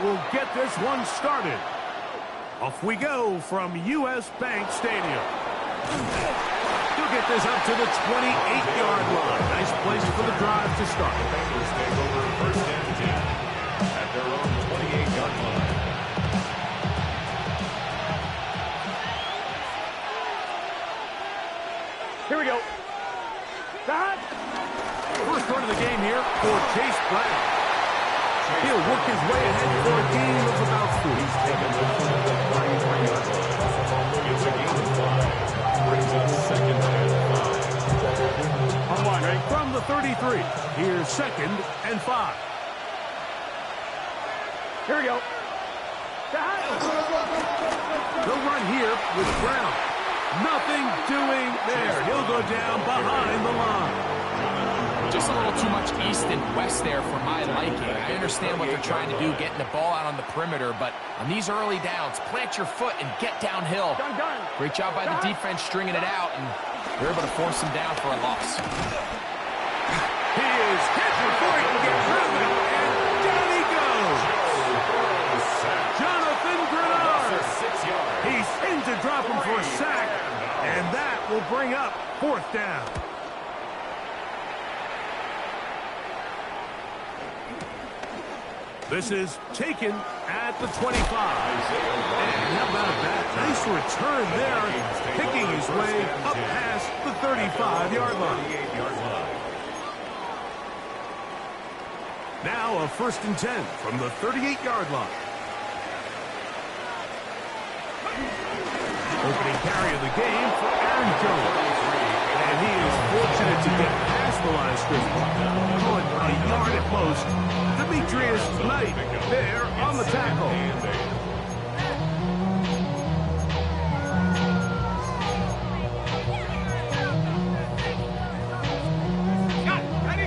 will get this one started. Off we go from U.S. Bank Stadium. He'll get this up to the 28-yard line. Nice place for the drive to start. The Bengals take over first and 10 at their own 28-yard line. Here we go. First run of the game here for Chase Brown. He'll work his way ahead for a gain of about 4. He's taken the 33-yard line. It's a gain of 5. Brings up second and 5. On line, right? From the 33. Here's second and 5. Here we go. They'll run here with Brown. Nothing doing there. He'll go down behind the line. Just a little too much east and west there for my liking. I understand what they're trying to do, getting the ball out on the perimeter, but on these early downs, plant your foot and get downhill. Great job by the defense stringing it out, and they're able to force him down for a loss. He is hit before he can get through it, and down he goes. Jonathan Grenard. He seems to drop him for a sack, and that will bring up 4th down. This is taken at the 25. And how about that? Nice return there, picking his way up past the 35-yard line. Now a 1st and 10 from the 38-yard line. Opening carry of the game for Aaron Jones. And he is fortunate to get past the line of scrimmage. Going a yard at most. Demetrius Knight there on the tackle.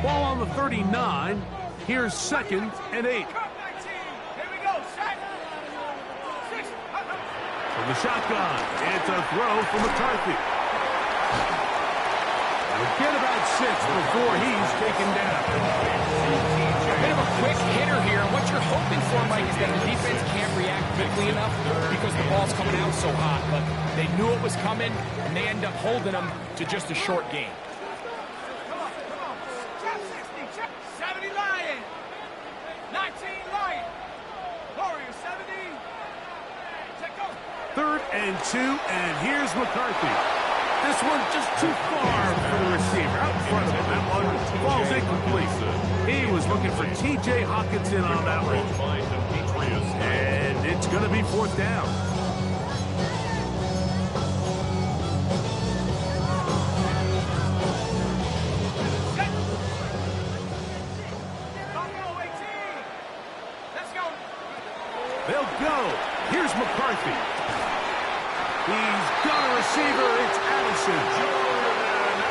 Ball on the 39. Here's 2nd and 8. From the shotgun, it's a throw for McCarthy. We'll get about 6 before he's taken down. A bit of a quick hitter here, and what you're hoping for, Mike, is that the defense can't react quickly enough because the ball's coming out so hot. But they knew it was coming, and they end up holding them to just a short gain. 70 Lion, 19 Lion, Warrior 70. 3rd and 2, and here's McCarthy. This one just too far for the receiver. Out in front of him. That one falls incomplete. He was looking for T.J. Hawkinson on that one. And it's going to be 4th down. They'll go. Here's McCarthy. He's got a receiver. It's Addison.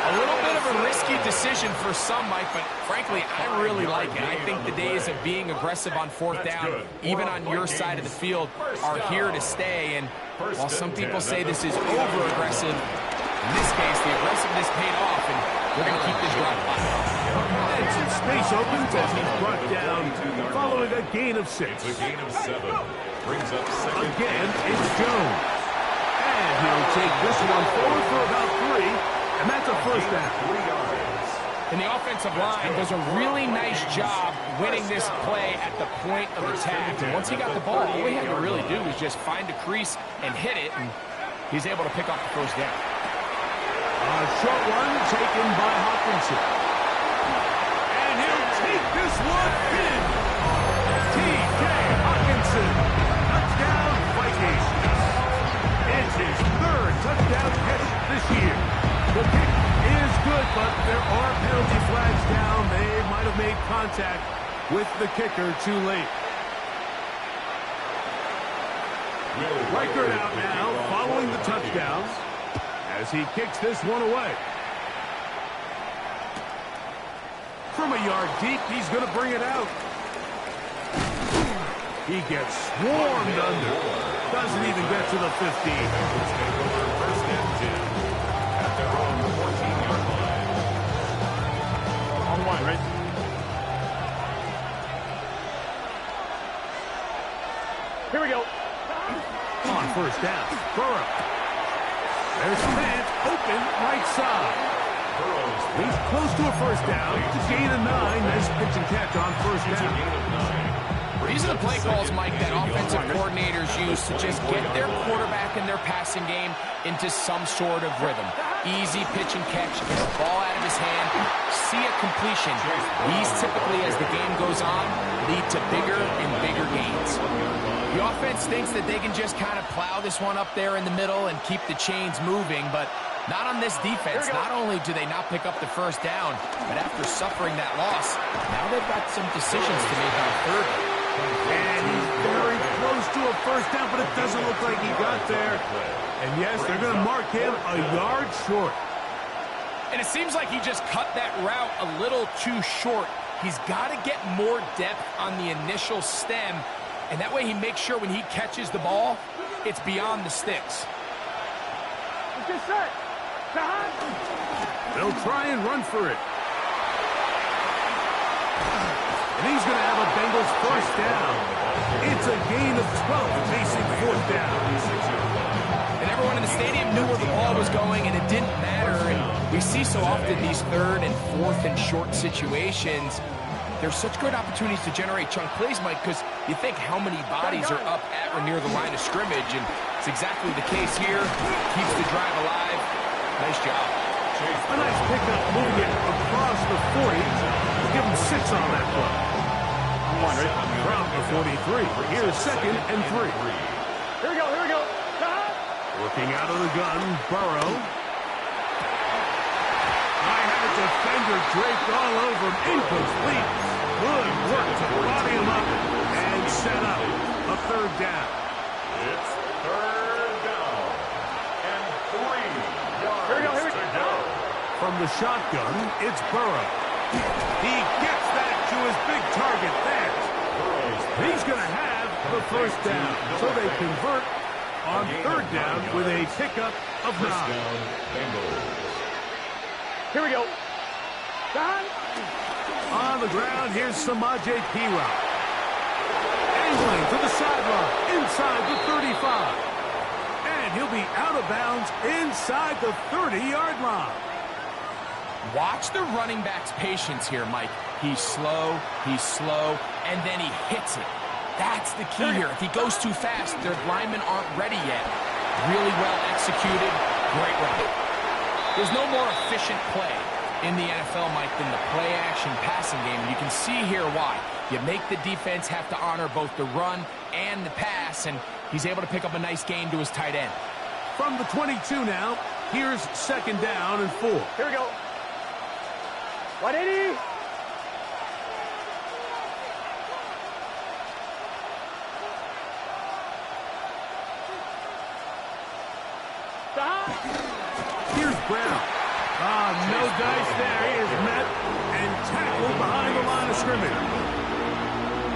A little bit of a risky decision for some, Mike, but frankly, I really like it. I think the days of being aggressive on 4th down, even on your side of the field, are here to stay. And while some people say this is over-aggressive, in this case, the aggressiveness paid off, and we're going to keep this drive alive. And some space opens as he's brought down following a gain of 6. It's a gain of 7. Brings up second. Again, it's Jones. And he'll take this one forward for about 3, and that's a 1st down. 3 yards. And the offensive line does a really nice job winning this play at the point of attack. And once he got the ball, all he had to really do was just find a crease and hit it, and he's able to pick up the 1st down. A short one taken by Hawkinson. And he'll take this one in. T.J. Hawkinson. Touchdown, Vikings. It's his 3rd touchdown catch this year. The kick is good, but there are penalty flags down. They might have made contact with the kicker too late. Reichert out now following the touchdown as he kicks this one away. From a yard deep, he's going to bring it out. He gets swarmed under. Doesn't even get to the 15. First and 10 at their own 14-yard line. On one, right? first down. Burrow. There's Fant open right side. He's close to a first down. It's a gain of 9. Nice pitch and catch on first down. These are the play calls, Mike, that offensive coordinators use to just get their quarterback and their passing game into some sort of rhythm. Easy pitch and catch, get the ball out of his hand, see a completion. These typically, as the game goes on, lead to bigger and bigger gains. The offense thinks that they can just kind of plow this one up there in the middle and keep the chains moving, but not on this defense. Not only do they not pick up the first down, but after suffering that loss, now they've got some decisions to make on third. And he's very close to a first down, but it doesn't look like he got there. And yes, they're going to mark him a yard short. And it seems like he just cut that route a little too short. He's got to get more depth on the initial stem, and that way he makes sure when he catches the ball, it's beyond the sticks. Get set. They'll try and run for it. And he's going to have a Bengals first down. It's a gain of 12, facing fourth down. And everyone in the stadium knew where the ball was going, and it didn't matter. And we see so often these third and fourth and short situations. There's such good opportunities to generate chunk plays, Mike, because you think how many bodies are up at or near the line of scrimmage, and it's exactly the case here. Keeps the drive alive. Nice job. A nice pickup moving it across the 40. We'll give him 6 on that play. From the 43. Here's second and 3. Here we go. Looking out of the gun, Burrow. I had a defender draped all over him. Incomplete. Good work to body him up and set up a third down. It's third down and 3 yards. Here we go. From the shotgun, it's Burrow. He gets that to his big target there. He's going to have the first down. So they convert on third down with a pickup of 9. Here we go. On the ground, here's Samaje Perine. Angling to the sideline, inside the 35. And he'll be out of bounds inside the 30-yard line. Watch the running back's patience here, Mike. He's slow, and then he hits it. That's the key here. If he goes too fast, their linemen aren't ready yet. Really well executed, great run. There's no more efficient play in the NFL, Mike, than the play-action passing game. And you can see here why. You make the defense have to honor both the run and the pass, and he's able to pick up a nice gain to his tight end. From the 22 now, here's second down and 4. Here we go. 180. Here's Brown. No dice there. He is met and tackled behind the line of scrimmage.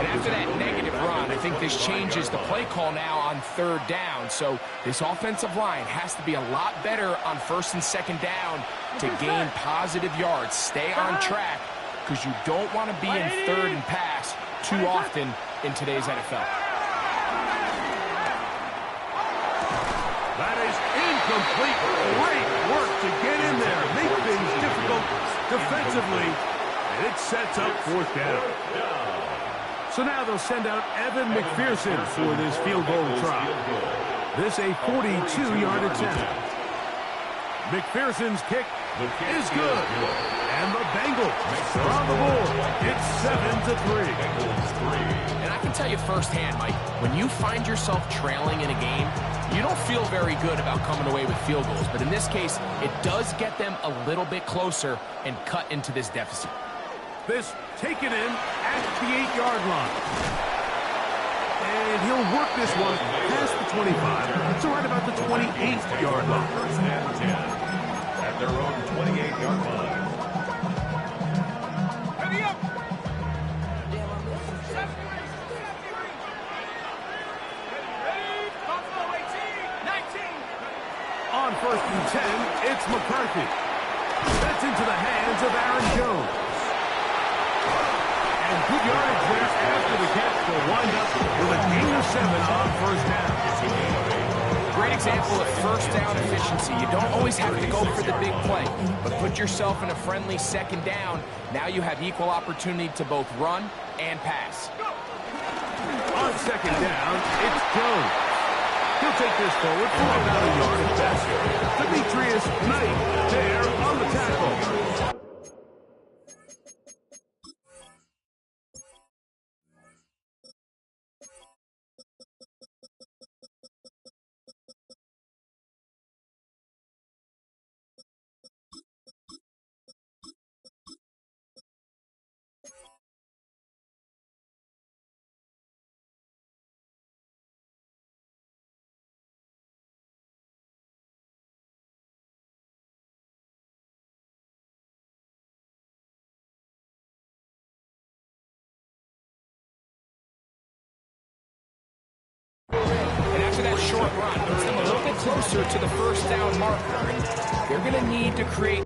And after that negative run, I think this changes the play call now on third down. So this offensive line has to be a lot better on first and second down to gain positive yards. Stay on track, because you don't want to be in third and pass too often in today's NFL. That is incomplete. Great work to get in there, make things difficult defensively, and it sets up fourth down. So now they'll send out Evan McPherson for this field goal try. This a 42-yard attempt. McPherson's kick is good. And the Bengals are on the board. It's 7-3. And I can tell you firsthand, Mike, when you find yourself trailing in a game, you don't feel very good about coming away with field goals. But in this case, it does get them a little bit closer and cut into this deficit. This taken in at the 8-yard line. And he'll work this one past the 25, so right about the 28-yard line. First and 10 at their own 28-yard line. Ready up. Ready. Buffalo 18, 19. On first and 10, it's McCarthy. That's into the hands of Aaron Jones. And good yardage there after the catch. They'll wind up with a gain of 7 on first down. great example of first down efficiency. You don't always have to go for the big play, but put yourself in a friendly second down. Now you have equal opportunity to both run and pass. On second down, it's Jones. He'll take this forward for about a yard at best. Demetrius Knight there on the tackle. And after that short run, puts them a little bit closer to the first down marker. They're going to need to create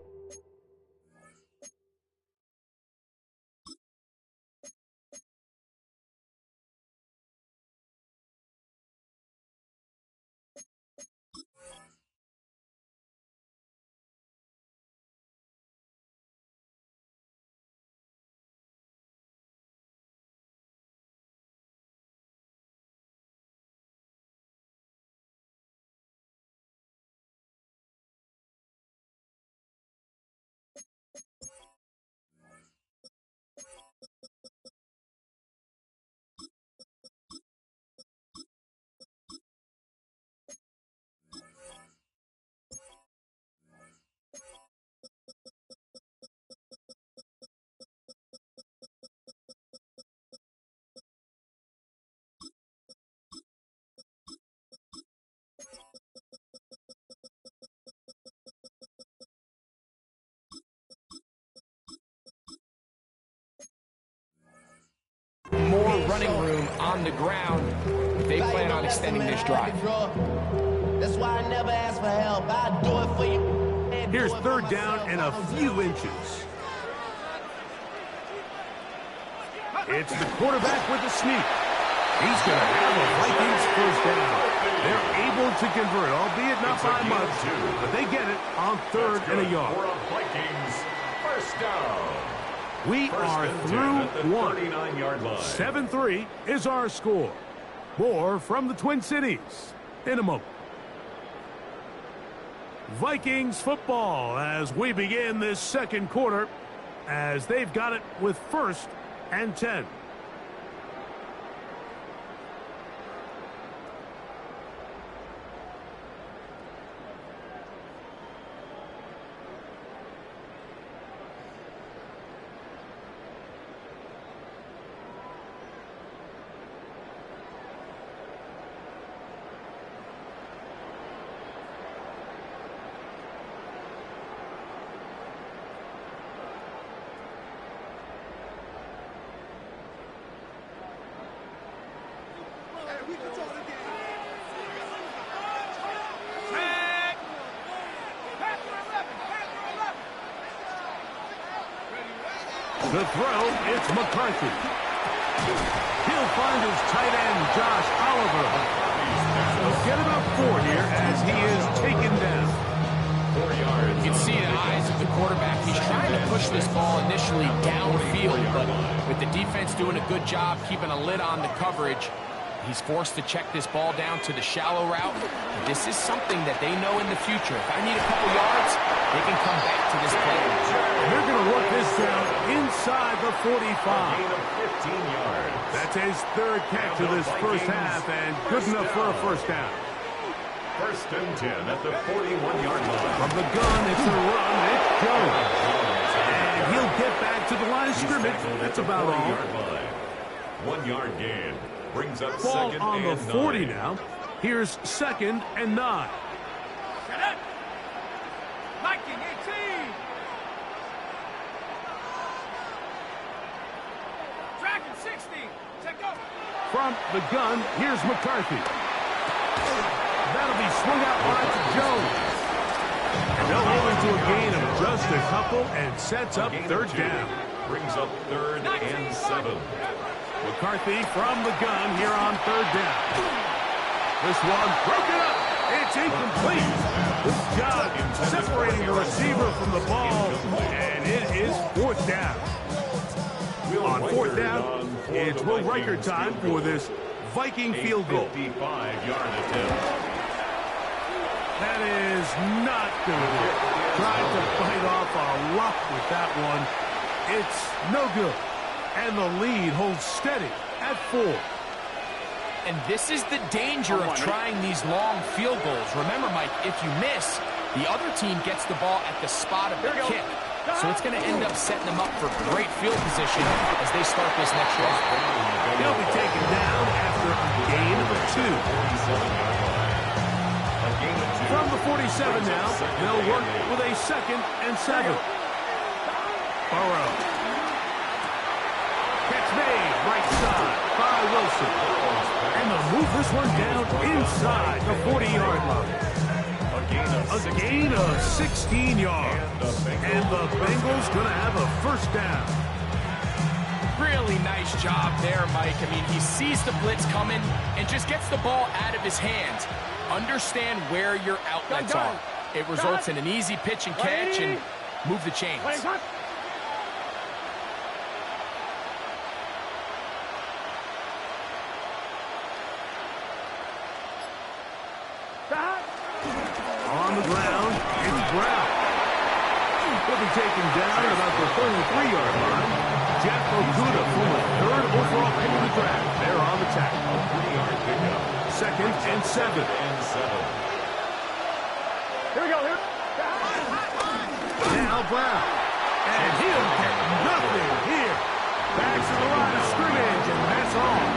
more running room on the ground if they plan on extending this drive. That's why I never ask for help. I do it for you. Here's third down and a few inches. It's the quarterback with the sneak. He's going to have a Vikings first down. They're able to convert, albeit not by much, but they get it on third and a yard. Vikings first down. We are through one. 39-yard line. 7-3 is our score. More from the Twin Cities in a moment. Vikings football as we begin this second quarter, as they've got it with first and 10. The throw, it's McCarthy. He'll find his tight end, Josh Oliver. He'll get about 4 here as he is taken down. 4 yards. You can see the eyes of the quarterback. He's trying to push this ball initially downfield, but with the defense doing a good job keeping a lid on the coverage, he's forced to check this ball down to the shallow route. This is something that they know in the future. If I need a couple yards, they can come back to this play. And they're going to work this down inside the 45. Gain of 15 yards. That's his third catch of this first half, and good enough for a first down. First and 10 at the 41-yard line. From the gun, it's a run. It's Jones. And he'll get back to the line of scrimmage. That's about all. 1 yard gain. Brings up Ball second on the and 40 9. now. Here's second and 9. Set up. Viking 18. Dragon 60. Check up. From the gun, here's McCarthy. That'll be swung out wide to Jones. And they'll hold into a gain of just a couple and sets up third down. Brings up third and 7. McCarthy from the gun here on third down. This one broken up. It's incomplete. Good job separating the receiver from the ball, and it is fourth down. On fourth down, it's Will Riker time for this Viking field goal. 55-yard attempt. That is not good. Trying to fight off a luck with that one. It's no good. And the lead holds steady at 4. And this is the danger of trying these long field goals. Remember, Mike, if you miss, the other team gets the ball at the spot of the kick. So it's going to end up setting them up for great field position as they start this next drive. He'll be taken down after a gain of 2. From the 47 now, they'll work with a 2nd and 7. Burrow. Catch made, right side by Wilson. And they'll move this one down inside the 40-yard line. A gain of 16 yards. And the Bengals going to have a first down. Really nice job there, Mike. I mean, he sees the blitz coming and just gets the ball out of his hands. Understand where your outlets are. It results in an easy pitch and catch and move the chains. On the ground, it's Brown. He'll be taken down at about the 33-yard line. Jeff Okuda, former 3rd overall pick of the draft. They're on the tackle. A 3-yard pickup. 2nd and 7. Here we go. Here. Now Brown. And he'll get nothing here. Back to the line of scrimmage, and that's all.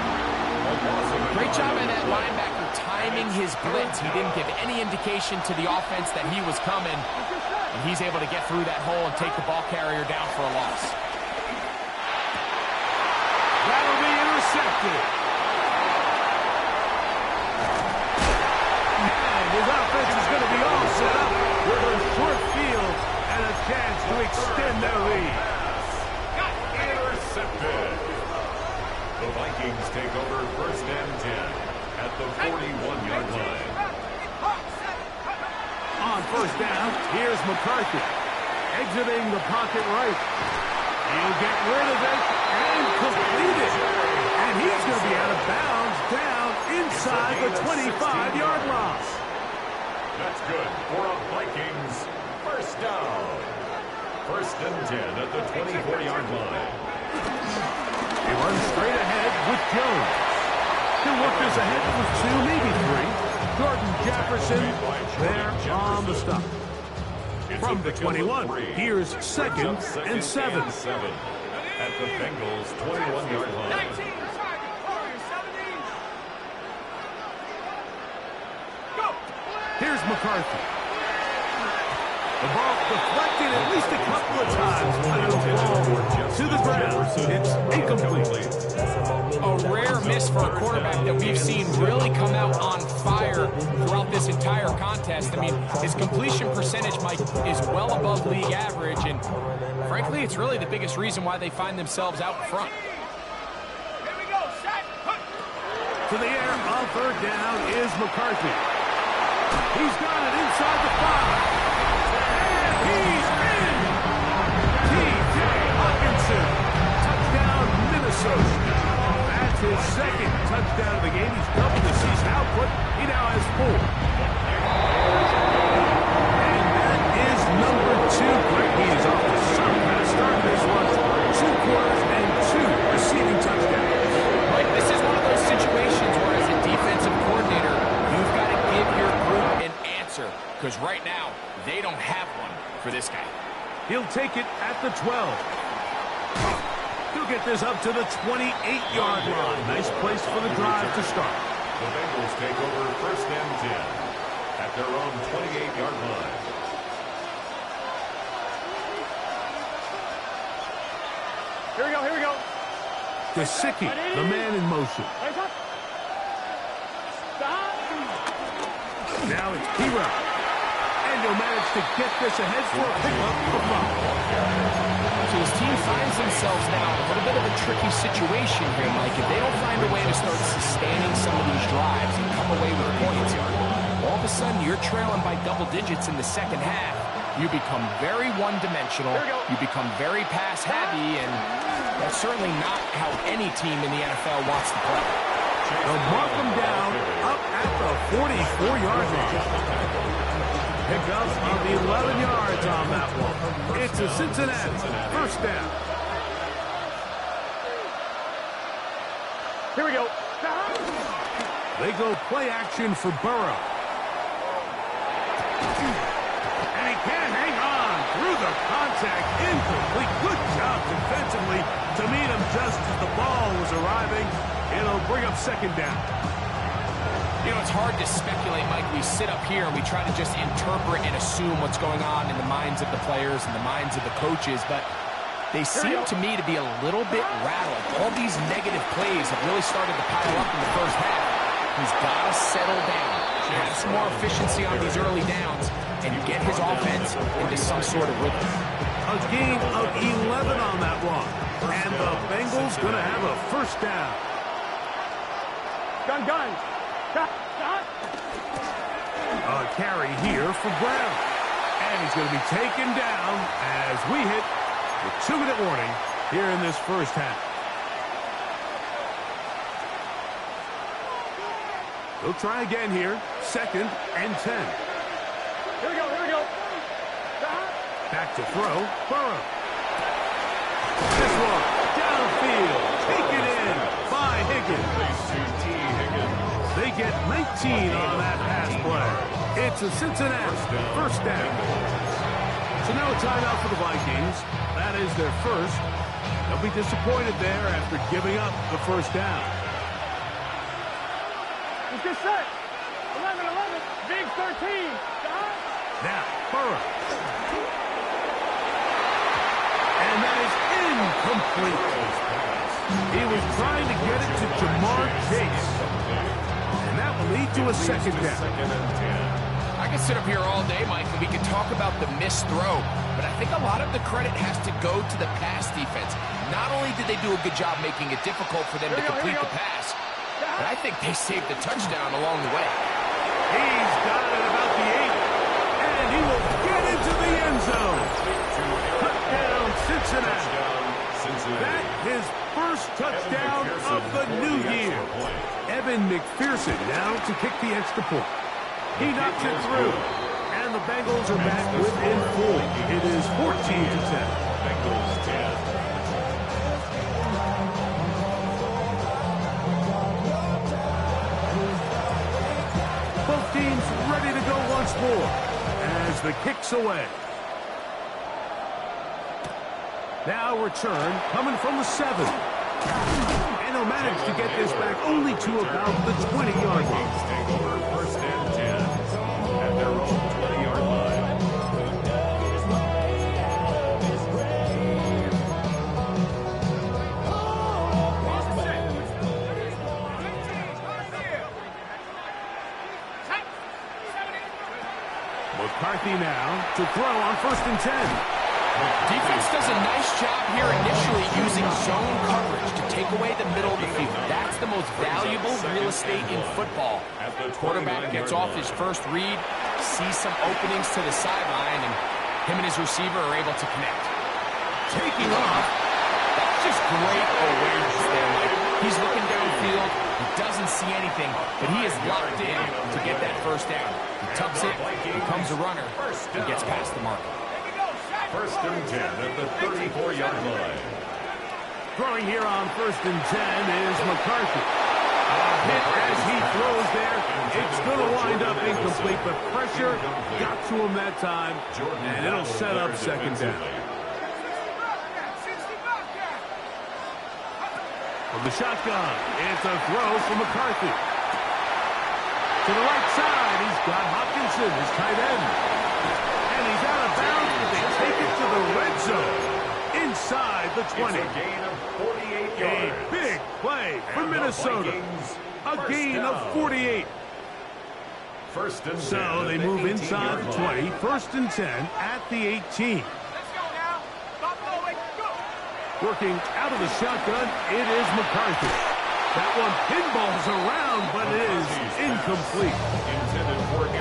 Great job by that linebacker timing his blitz. He didn't give any indication to the offense that he was coming. And he's able to get through that hole and take the ball carrier down for a loss. That'll be intercepted. And his offense is going to be all set up with a short field and a chance to extend their lead. Intercepted. The Vikings take over 1st and 10 at the 41-yard line. On first down, here's McCarthy. Exiting the pocket right. He'll get rid of it and complete it. And he's going to be out of bounds down inside the 25-yard line. That's good for a Vikings first down. 1st and 10 at the 24-yard line. He runs straight ahead with Jones. He'll work this ahead for 2, maybe 3. Jordan Jefferson there on the stop. From the 21, here's 2nd and 7. At the Bengals' 21-yard line. 19. Go. Here's McCarthy. The ball deflected at least a couple of times, but it'll fall to the ground. It's incomplete. A rare miss for a quarterback that we've seen really come out on fire throughout this entire contest. I mean, his completion percentage, Mike, is well above league average, and frankly, it's really the biggest reason why they find themselves out in front. Here we go. Set. To the air on 3rd down is McCarthy. He's got it inside the 5. And he's in! T.J. Hawkinson. Touchdown, Minnesota. That's his 2nd touchdown of the game. He's doubled the season output. He now has 4. And that is number 2. Greg, he is off to some kind of start this one. 2 quarters and 2 receiving touchdowns. Like, this is one of those situations where as a defensive coordinator, you've got to give your group an answer. Because right now, they don't have one for this guy. He'll take it at the 12. He'll get this up to the 28-yard line. Nice place for the drive to start. The Bengals take over 1st and 10 at their own 28-yard line. Here we go. Here we go. Gesicki, the man in motion. Now it's Kira. And he'll manage to get this ahead for a pickup of 5. So his team finds themselves now in a little bit of a tricky situation here, Mike. If they don't find a way to start sustaining some of these drives and come away with points, all of a sudden you're trailing by double digits in the second half, you become very one-dimensional, you become very pass-heavy, and that's certainly not how any team in the NFL wants to play. They'll mark them down up at the 44-yard line. Pick up of the 11 yards on that one. It's a Cincinnati first down. Here we go. They go play action for Burrow. And he can't hang on through the contact. Incomplete. Good job defensively to meet him just as the ball was arriving. It'll bring up second down. You know, it's hard to speculate, Mike. We sit up here and we try to just interpret and assume what's going on in the minds of the players and the minds of the coaches, but they seem to me to be a little bit rattled. All these negative plays have really started to pile up in the first half. He's got to settle down, have some more efficiency on these early downs, and get his offense into some sort of rhythm. A gain of 11 on that one. And the Bengals going to have a first down. Gun. A carry here for Brown. And he's going to be taken down as we hit the 2-minute warning here in this first half. They'll try again here. 2nd and 10. Here we go. Back to throw. Burrow. This one downfield. Taken in by Higgins. They get 19 on that pass play. It's a Cincinnati first down. So now a timeout for the Vikings. That is their first. They'll be disappointed there after giving up the first down. Let's get set. 11, big 13. Now, Burrow. And that is incomplete. He was trying to get it to Jamar Chase. And that will lead to a second down. I could sit up here all day, Mike, and we could talk about the missed throw, but I think a lot of the credit has to go to the pass defense. Not only did they do a good job making it difficult for them to complete the pass, but I think they saved the touchdown along the way. He's got it about the 8, and he will get into the end zone. Touchdown, Cincinnati. That his first touchdown of the new year. Evan McPherson now to kick the extra point. He knocks it through, and the Bengals are back within 4. It is 14-10. Bengals 10. Both teams ready to go once more as the kick's away. Now return coming from the 7. And he'll manage to get this back only to about the 20-yard line. Take over first and 10 at their own 20-yard line. McCarthy now to throw on first and 10. Defense does a nice job here initially using zone coverage to take away the middle of the field. That's the most valuable real estate in football. The quarterback gets off his first read, sees some openings to the sideline, and him and his receiver are able to connect. Taking off. That's just great awareness there, Mike. He's looking downfield. He doesn't see anything, but he is locked in to get that first down. He tucks it, becomes a runner, and gets past the marker. First and 10 at the 34-yard line. Throwing here on first and 10 is McCarthy. A hit as he throws there. It's going to wind up incomplete, but pressure got to him that time, and it'll set up second down. From the shotgun, it's a throw for McCarthy. To the right side, he's got Hopkinson, his tight end. And he's out of bounds, but they take it to the red zone. Inside the 20. It's a gain of 48 yards. A big play for Minnesota. A gain of 48. First and 10. So they move inside the 20. First and 10 at the 18. Let's go now. Stop, go. Working out of the shotgun, it is McCarthy. That one pinballs around, but it is incomplete.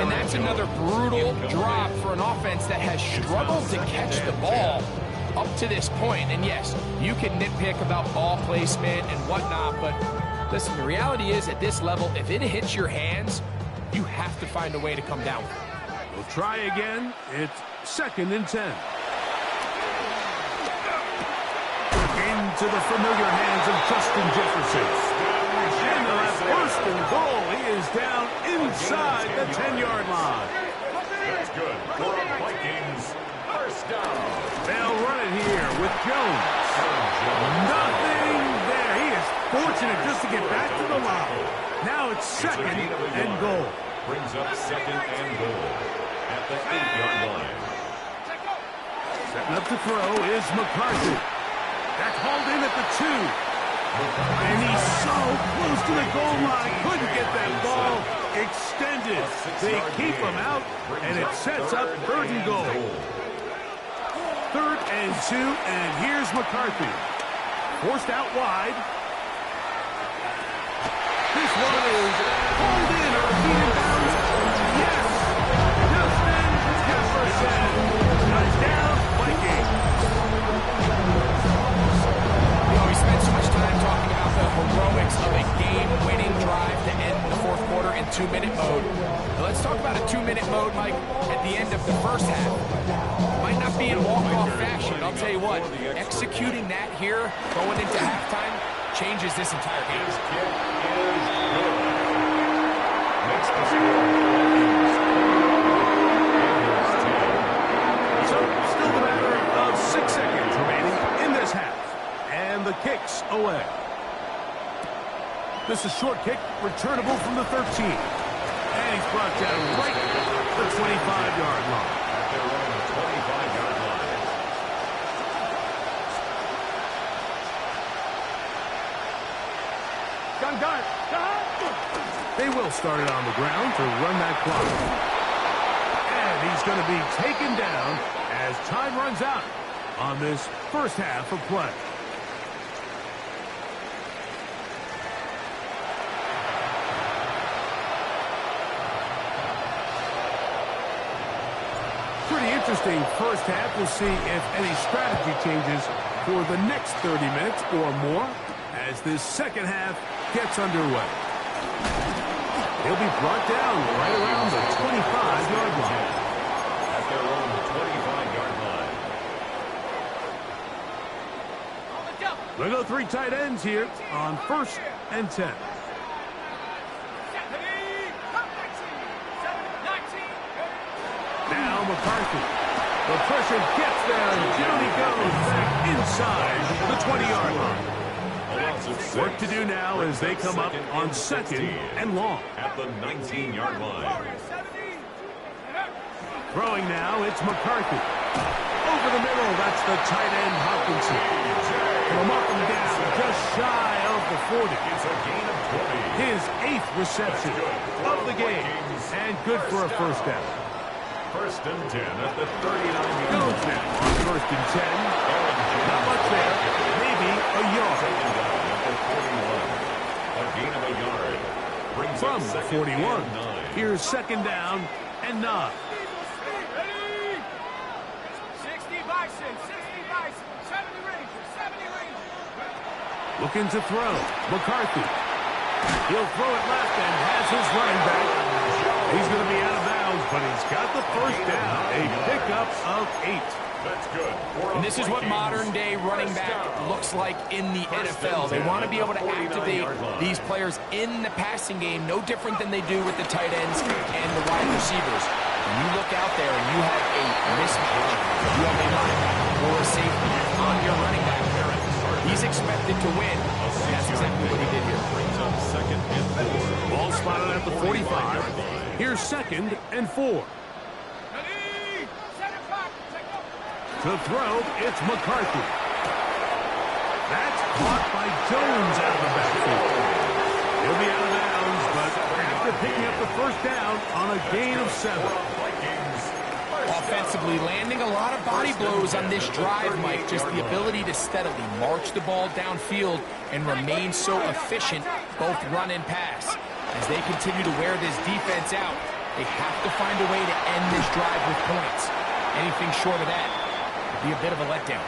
And that's another brutal drop for an offense that has struggled to catch the ball up to this point. And yes, you can nitpick about ball placement and whatnot, but listen, the reality is at this level, if it hits your hands, you have to find a way to come down. We'll try again. It's 2nd and 10. Into the familiar hands of Justin Jefferson. And they'll have 1st and goal. He is down inside the 10-yard line. That's good. For the Vikings, 1st down. They'll run it here with Jones. Nothing there. He is fortunate just to get back to the line. Now it's 2nd and goal. Brings up 2nd and goal at the 8-yard line. Setting up to throw is McCarthy. That's hauled in at the 2. And he's so close to the goal line. Couldn't get that ball extended. They keep him out, and it sets up 3rd and goal. 3rd and 2, and here's McCarthy. Forced out wide. This one is hauled in or beat in bounds. Yes! Justin Jefferson. Touchdown, Vikings. We spent so much time talking about the heroics of a game-winning drive to end the 4th quarter in 2-minute mode. Now let's talk about a 2-minute mode, Mike, at the end of the 1st half. Might not be in walk-off fashion, but I'll tell you what, executing that here, going into halftime, changes this entire game. His kick is good. Makes the score. So, still the matter of 6 seconds remaining in this half. And the kick's away. This is short kick, returnable from the 13. And he's brought down right at the 25-yard line. They're on the 25-yard line. Gun. They will start it on the ground to run that clock. And he's going to be taken down as time runs out on this 1st half of play. Pretty interesting 1st half. We'll see if any strategy changes for the next 30 minutes or more as this 2nd half gets underway. He'll be brought down right around the 25-yard line. At their own 25-yard line. We'll go 3 tight ends here on 1st and 10. Now McCarthy. The pressure gets there, and down he goes back inside the 20-yard line. Work to do now as they come up on 2nd and long. At the 19-yard line. Throwing now, it's McCarthy. Over the middle, that's the tight end Hopkinson. He'll mark him down just shy of the 40. It's a gain of 20. His 8th reception of the game. And good for a 1st down. 1st and 10 at the 39-yard Goes now on 1st and 10. Not much there. Maybe a yard. A gain of a yard. Brings From up the 2nd 41. and 9. Here's 2nd down and 9. 60 Bison, 70 Rangers, 70 Rangers. Looking to throw. McCarthy. He'll throw it left and has his running back. He's going to be out of bounds, but he's got the 1st down. A pickup of 8. That's good. And this is what modern-day running back looks like in the NFL. They want to be able to activate these players in the passing game, no different than they do with the tight ends and the wide receivers. When you look out there and you have a mismatch, you have a linebacker or a safety on your running back. He's expected to win. That's exactly what he did here. Brings up 2nd and 4. Ball spotted at the 45. Here's 2nd and 4. To throw, it's McCarthy. That's caught by Jones out of the backfield. He'll be out of bounds, but after picking up the 1st down on a gain of 7. Offensively, landing a lot of body blows on this drive, Mike. Just the ability to steadily march the ball downfield and remain so efficient, both run and pass. As they continue to wear this defense out, they have to find a way to end this drive with points. Anything short of that would be a bit of a letdown.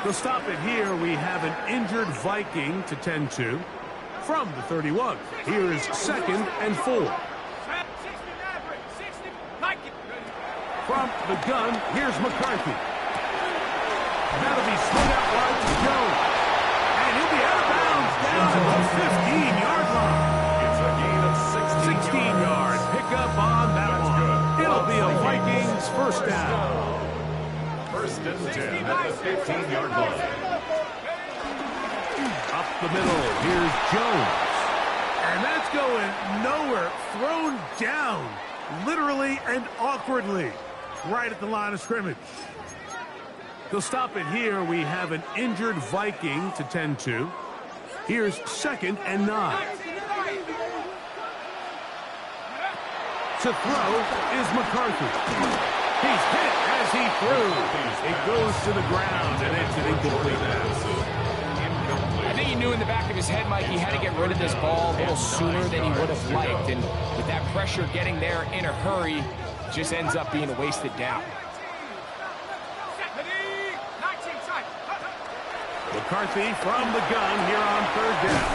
To stop it here, we have an injured Viking to tend to. From the 31, here is 2nd and 4. From the gun, here's McCarthy. That'll be slid out wide to Jones. And he'll be out of bounds down at the 15-yard line. It's a gain of 16-yard pickup on that one. It'll be a Vikings first down. First and 10 at the 15-yard line. Up the middle, here's Jones. And that's going nowhere. Thrown down, literally and awkwardly, right at the line of scrimmage. To stop it here, we have an injured Viking to tend to. Here's 2nd and 9. To throw is McCarthy. He's hit as he threw. It goes to the ground, and it's an incomplete pass. I think he knew in the back of his head, Mike, he had to get rid of this ball a little sooner than he would have liked. And with that pressure getting there in a hurry, it just ends up being a wasted down. McCarthy from the gun here on 3rd down.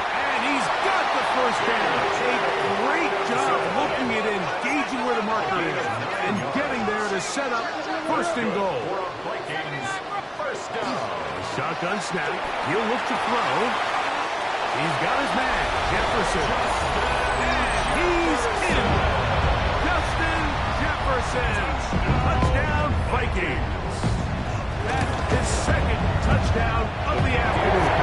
And he's got the first down. A great job looking at engaging where the marker is and getting there to set up 1st and goal. Vikings, first down. Shotgun snap. He'll look to throw. He's got his man, Jefferson. And he's in. Justin Jefferson. Touchdown, Vikings. That's his 2nd touchdown of the afternoon.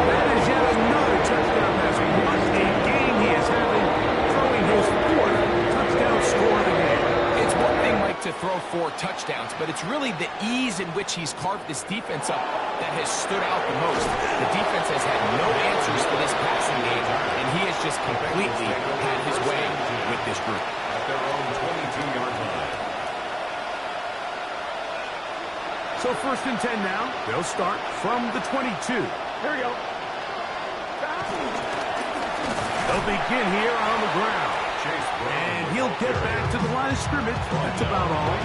That is yet another touchdown pass. What a game he is having, throwing his 4th touchdown score of the game. It's one thing, Mike, to throw 4 touchdowns, but it's really the ease in which he's carved this defense up that has stood out the most. The defense has had no answers for this passing game, and he has just completely had his way with this group. At their own 22-yard line. So 1st and 10 now. They'll start from the 22. Here we go. They'll begin here on the ground. And he'll get back to the line of scrimmage. That's about all.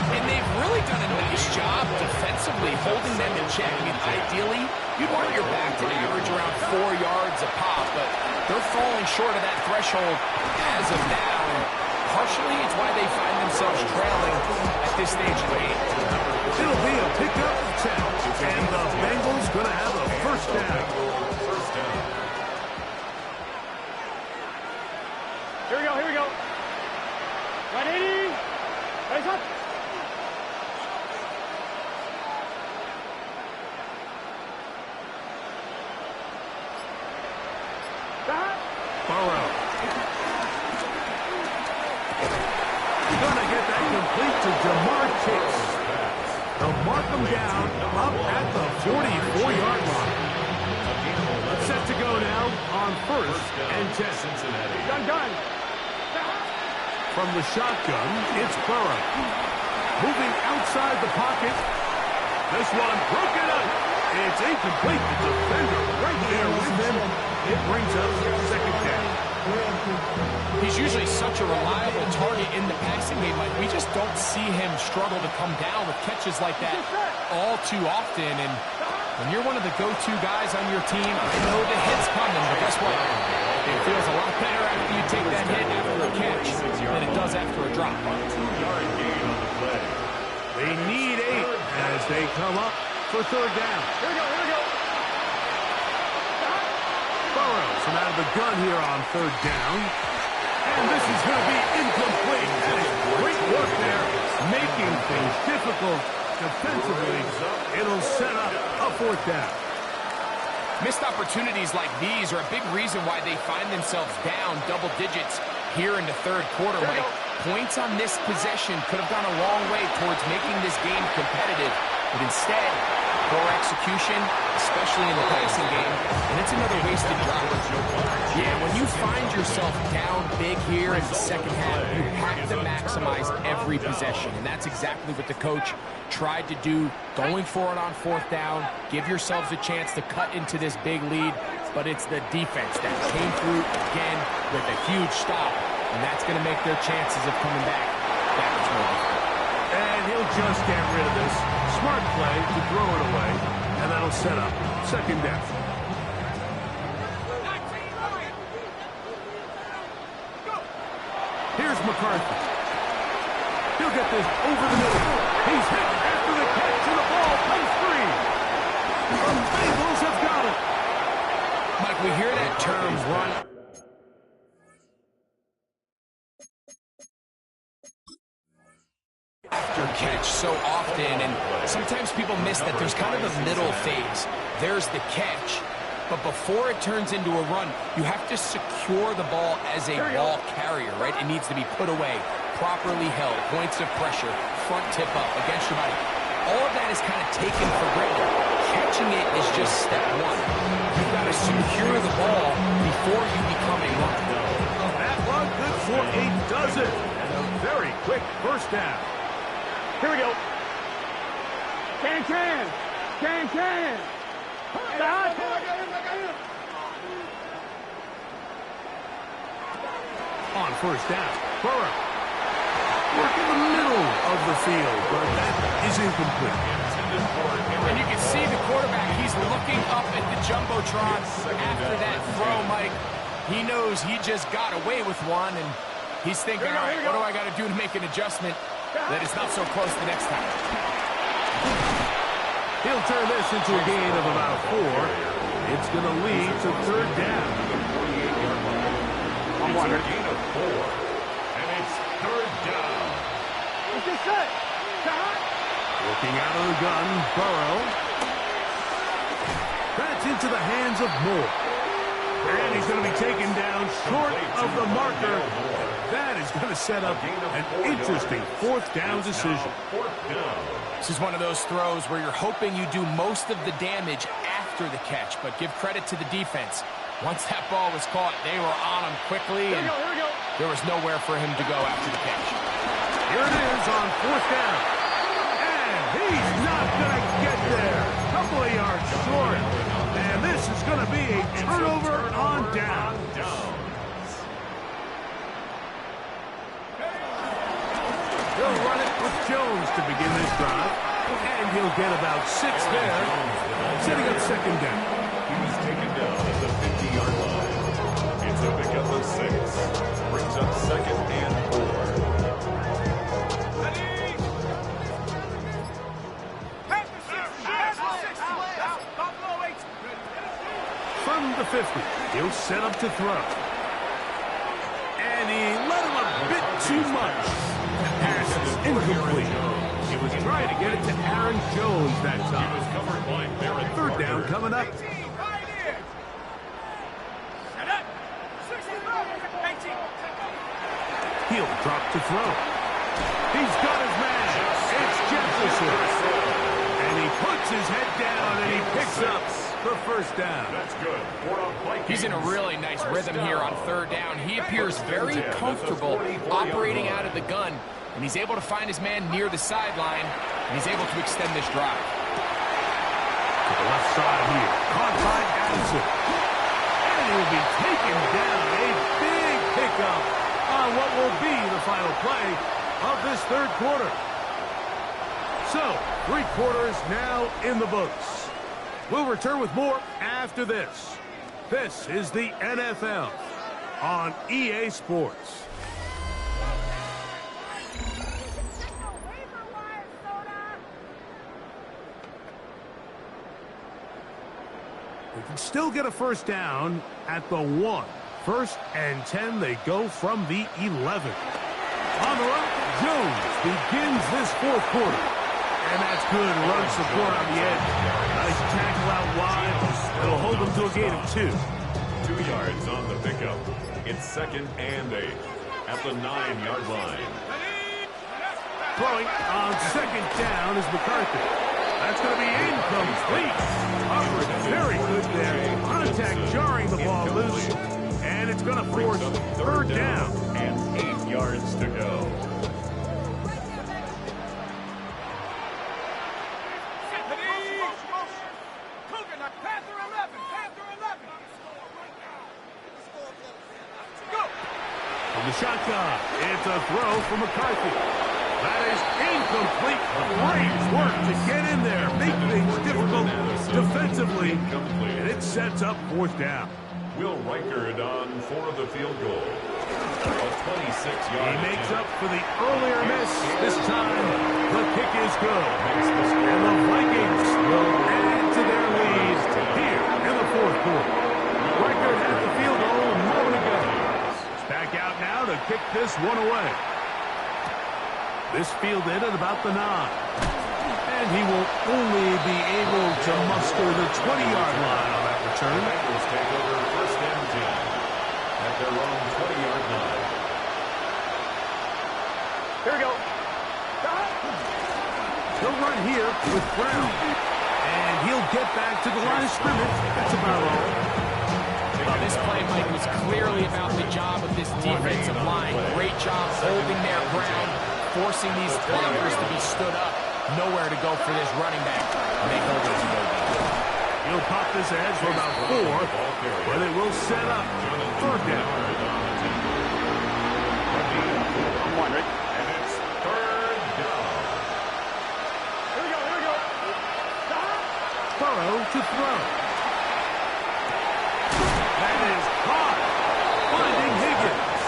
And they've really done a nice job defensively holding them in check. I mean, ideally, you'd want your back to average around 4 yards a pop, but they're falling short of that threshold as of now. And partially, it's why they find themselves trailing at this stage of the game. It'll be a pickup of 10. And the Bengals going to have a first down. Here we go, here we go. 180. Raise up. Burrow. Gonna get that complete to Jamar Chase. They'll mark him down up at the 44-yard line. Let's set to go now on 1st and 10. Gun. From the shotgun, it's Burrow. Moving outside the pocket. This one broken up. It's incomplete. The defender right there with him. It brings up 2nd down. He's usually such a reliable target in the passing game. Like, we just don't see him struggle to come down with catches like that all too often. And when you're one of the go-to guys on your team, I know the hit's coming, but guess what? It feels a lot better after you take that hit after a catch than it does after a drop. 2-yard gain on the play. They need 8 as they come up for 3rd down. Here we go. Burrows from out of the gun here on 3rd down. And this is going to be incomplete. That is great work there, making things difficult defensively. It'll set up a 4th down. Missed opportunities like these are a big reason why they find themselves down double digits here in the 3rd quarter, Mike. Points on this possession could have gone a long way towards making this game competitive, But instead, poor execution, especially in the passing game, and it's another wasted drive. Yeah, when you find yourself down big here in the second half, you have to maximize every possession, and that's exactly what the coach tried to do, going for it on fourth down, give yourselves a chance to cut into this big lead, but it's the defense that came through again with a huge stop, and that's going to make their chances of coming back that much more difficult. And he'll just get rid of this. Smart play to throw it away, and that'll set up second down. Here's McCarthy. He'll get this over the middle. He's hit after the catch, and the ball comes free. The Bengals have got it. Mike, we hear that term run. After catch so often, and sometimes people miss that there's kind of a middle phase. There's the catch, but before it turns into a run, you have to secure the ball as a ball carrier, right? It needs to be put away, properly held, points of pressure, front tip up against your body. All of that is kind of taken for granted. Catching it is just step one. You've got to secure the ball before you become a runner. That one good for a dozen, and a very quick first down. Here we go. Can. Stop. On first down, Burrow. Work in the middle of the field, but that is incomplete. And you can see the quarterback, he's looking up at the Jumbotron after that throw, Mike. He knows he just got away with one, and he's thinking, all right, what do I got to do to make an adjustment that it's not so close the next time? He'll turn this into a gain of about 4. It's going to lead to third down. It's a gain of 4, and it's third down. It's just set. Looking out of the gun, Burrow. That's into the hands of Moore. And he's going to be taken down short of the marker. That is going to set up an interesting fourth down decision. This is one of those throws where you're hoping you do most of the damage after the catch, but give credit to the defense. Once that ball was caught, they were on him quickly, and there was nowhere for him to go after the catch. Here it is on fourth down. And he's not going to get there. Couple of yards short. And this is going to be a turnover on down. He'll run it with Jones to begin this drive. And he'll get about 6 there, setting up second down. He was taken down at the 50-yard line. It's a pickup of 6. Brings up second and 4. From the 50, he'll set up to throw. And he let him a bit too much. The pass is incomplete. He was trying to get it to Aaron Jones that time. He was covered by Barrett. Third down coming up. He'll drop to throw. He's got his man. It's Jefferson. And he puts his head down and he picks up the first down. That's good. He's in a really nice rhythm here on third down. He appears very comfortable operating out of the gun, and he's able to find his man near the sideline, and he's able to extend this drive. To the left side here. Caught by Addison. And he'll be taken down. A big pickup on what will be the final play of this third quarter. So, 3 quarters now in the books. We'll return with more after this. This is the NFL on EA Sports. We can still get a first down at the 1. First and 10, they go from the 11. On the right, Jones begins this fourth quarter. And that's good run support on the edge. Nice tackle out wide. It'll hold them to a gain of 2. 2 yards on the pickup. It's second and 8 at the 9-yard line. Throwing on second down is McCarthy. That's going to be incomplete. Coverage very good there. Contact jarring the ball loose. And it's going to force third down. And 8 yards to go. From the shotgun, it's a throw for McCarthy. That is incomplete. Great work to get in there, make things difficult defensively, and it sets up fourth down. Will Reichard on for the field goal. A 26-yard. He makes up for the earlier miss. This time, the kick is good. And the Vikings will add to their lead here in the fourth quarter. Reichard had the field goal a moment ago. Back out now to kick this one away. This fielded at about the 9. And he will only be able to muster the 20-yard line on that return. The Bengals take over first and 10 at their own 20-yard line. Here we go. He'll run here with Brown. And he'll get back to the line of scrimmage. That's about all. Well, this play, Mike, was clearly about the job of this defensive line. Great job holding their ground, forcing these blockers to be stood up. Nowhere to go for this running back. And they hold it to no good. He'll pop this edge for about 4, where they will set up third down. Come on, Rick. And it's third down. Here we go. Burrow to throw. That is caught. Finding Higgins.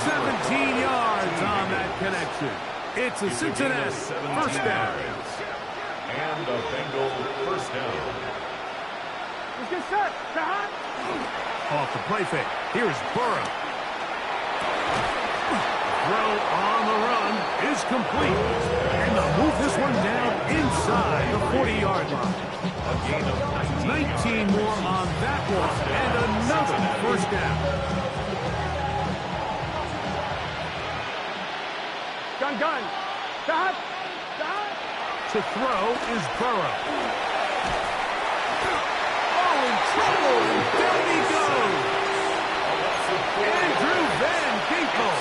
17 yards on that connection. It's a Cincinnati first down. And a Bengal first down. Let's get set. Off the play fake. Here's Burrow. Throw on the run is complete. And they'll move this one down inside the 40-yard line. A gain of 19 more on that one. And another first down. Gun. Stop. To throw is Burrow. Oh, in trouble. And down he goes. Andrew Van Ginkel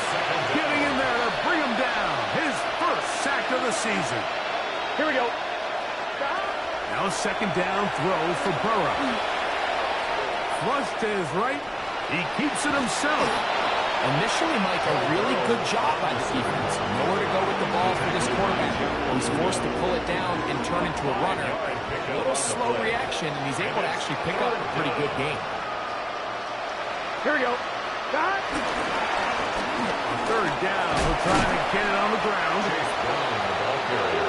getting in there to bring him down. His first sack of the season. Here we go. Now a second down throw for Burrow. Flush to his right. He keeps it himself. Initially, Mike, a really good job by the defense. Nowhere to go with the ball for this quarterback. He's forced to pull it down and turn into a runner. A little slow reaction, and he's able to actually pick up a pretty good game. Here we go. Third down. He'll try to get it on the ground. Chase Brown, the ball carrier.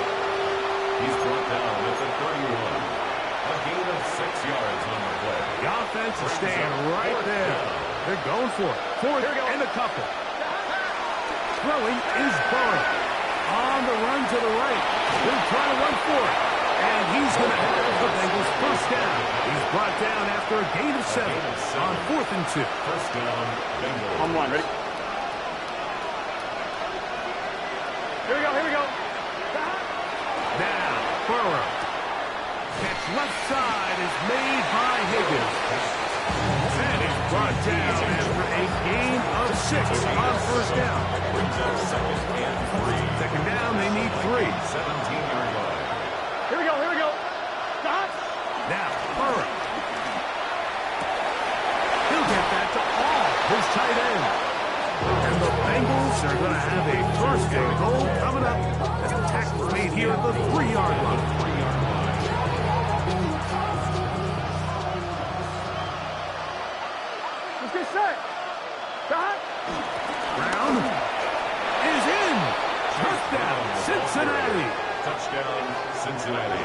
He's brought down at the 31. A gain of 6 yards on the play. The offense is staying right there. They're going for it. Fourth and a couple. Throwing is Burrow. On the run to the right. He'll try to run for it. And he's going to have the Bengals first down. He's brought down after a gain of 7 on 4th and 2. First down, Bengals. On one. Ready? Here we go. Now, Burrow. Catch left side is made by Higgins. And he's brought down after a gain of 6 on first down. Brings up second and 3. Second down, they need 3. 17-yard line. Here we go. Stop. Now, Burrow. He'll get that to all his tight end. And the Bengals are going to have a first and goal coming up as the tackle is made here at the 3-yard line. Let's get set. Stop. Brown is in. Touchdown, Cincinnati. Touchdown, Cincinnati.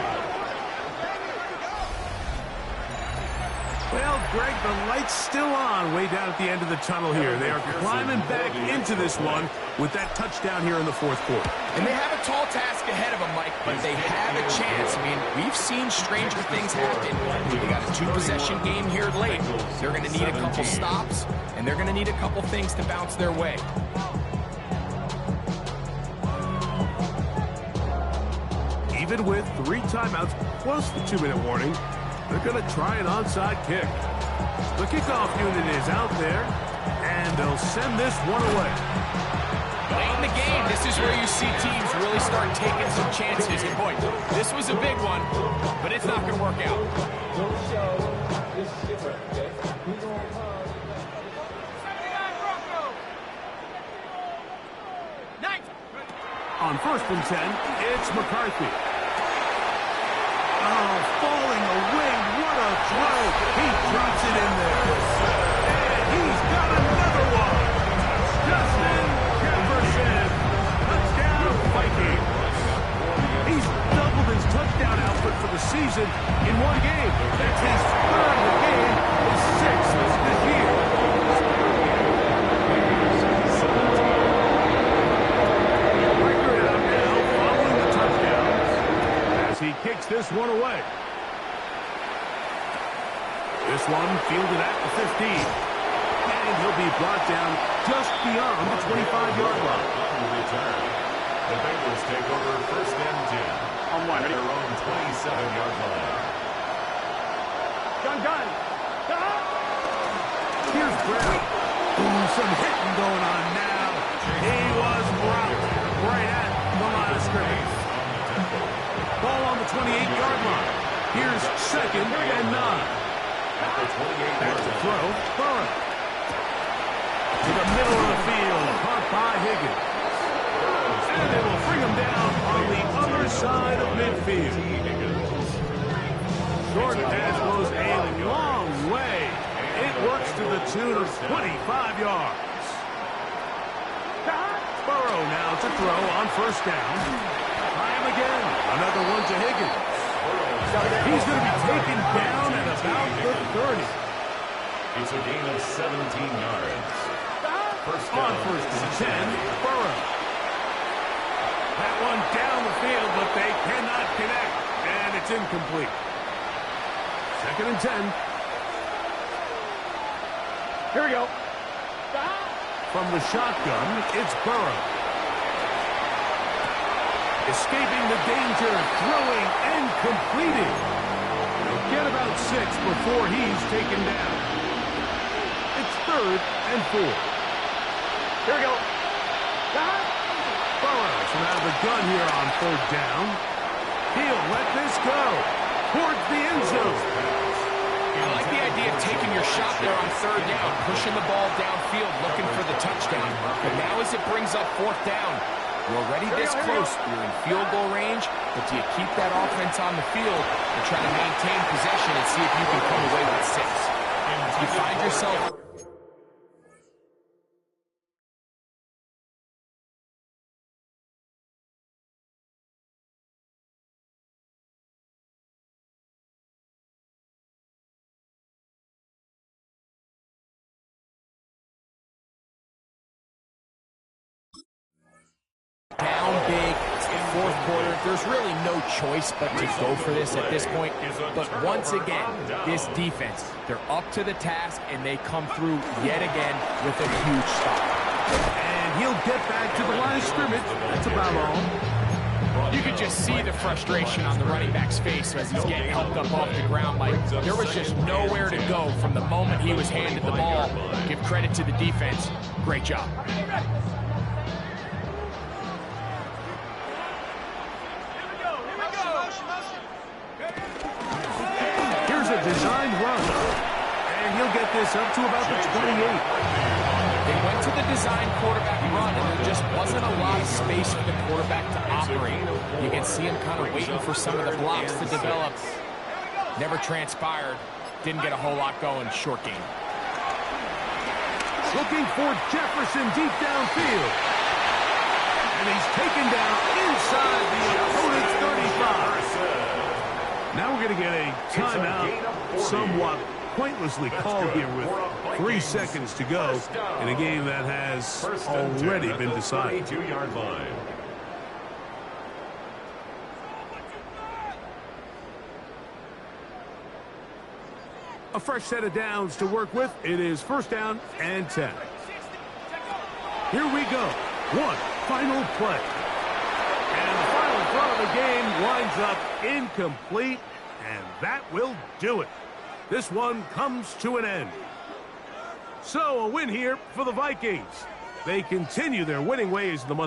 Well, Greg, the light's still on way down at the end of the tunnel here. They are climbing back into this one with that touchdown here in the fourth quarter. And they have a tall task ahead of them, Mike, but they have a chance. I mean, we've seen stranger things happen. They got a 2-possession game here late. They're going to need a couple stops, and they're going to need a couple things to bounce their way. Even with 3 timeouts plus the 2-minute warning, they're going to try an onside kick. The kickoff unit is out there, and they'll send this one away. Late in the game, this is where you see teams really start taking some chances. And boy, this was a big one, but it's not going to work out. On 1st and 10, it's McCarthy. Oh, falling away. What a throw. He drops it in there. And he's got another one. Justin Jefferson. Touchdown, Vikings. He's doubled his touchdown output for the season in one game. That's his 3rd in the game, his 6th this year. He kicks this one away. This one fielded at the 15. And he'll be brought down just beyond the 25-yard line. The Bengals take over 1st and 10 at their own 27-yard line. Gun. Here's Brown. Ooh, some hitting going on now. He was rocked right at the line of scrimmage. Ball on the 28-yard line. Here's 2nd and 9. Back to throw. Burrow. To the middle of the field. Caught by Higgins. And they will bring him down on the other side of midfield. Short pass goes a long way. It works to the tune of 25 yards. Burrow now to throw on 1st down. Try him again. Another one to Higgins. He's going to be taken down at about the 30. It's a gain of 17 yards. On 1st and 10, Burrow. That one down the field, but they cannot connect. And it's incomplete. 2nd and 10. Here we go. From the shotgun, it's Burrow. Escaping the danger, throwing and completing. He'll get about 6 before he's taken down. It's 3rd and 4. Here we go. Burrows from out of the gun here on 3rd down. He'll let this go towards the end zone. I like the idea of taking your shot there on 3rd down, pushing the ball downfield, looking for the touchdown. But now as it brings up 4th down, you're already this close. You're in field goal range, but do you keep that offense on the field and try to maintain possession and see if you can come away with 6? You find yourself... down big, 4th quarter. There's really no choice but to go for this at this point. But once again, this defense, they're up to the task, and they come through yet again with a huge stop. And he'll get back to the line of scrimmage. That's about all. You could just see the frustration on the running back's face as he's getting helped up off the ground. Like, there was just nowhere to go from the moment he was handed the ball. Give credit to the defense. Great job. A designed run, and he'll get this up to about the 28. They went to the design quarterback run, and there just wasn't a lot of space for the quarterback to operate. You can see him kind of waiting for some of the blocks to develop. Never transpired. Didn't get a whole lot going. Short game. Looking for Jefferson deep downfield. And he's taken down inside the opponent's 35. Now we're going to get a timeout, somewhat pointlessly called here with 3 seconds to go in a game that has already been decided. 32-yard line. A fresh set of downs to work with. It is 1st down and 10. Here we go. One final play. And the final play Well, the game winds up incomplete, and that will do it. This one comes to an end. So, a win here for the Vikings. They continue their winning ways in the month.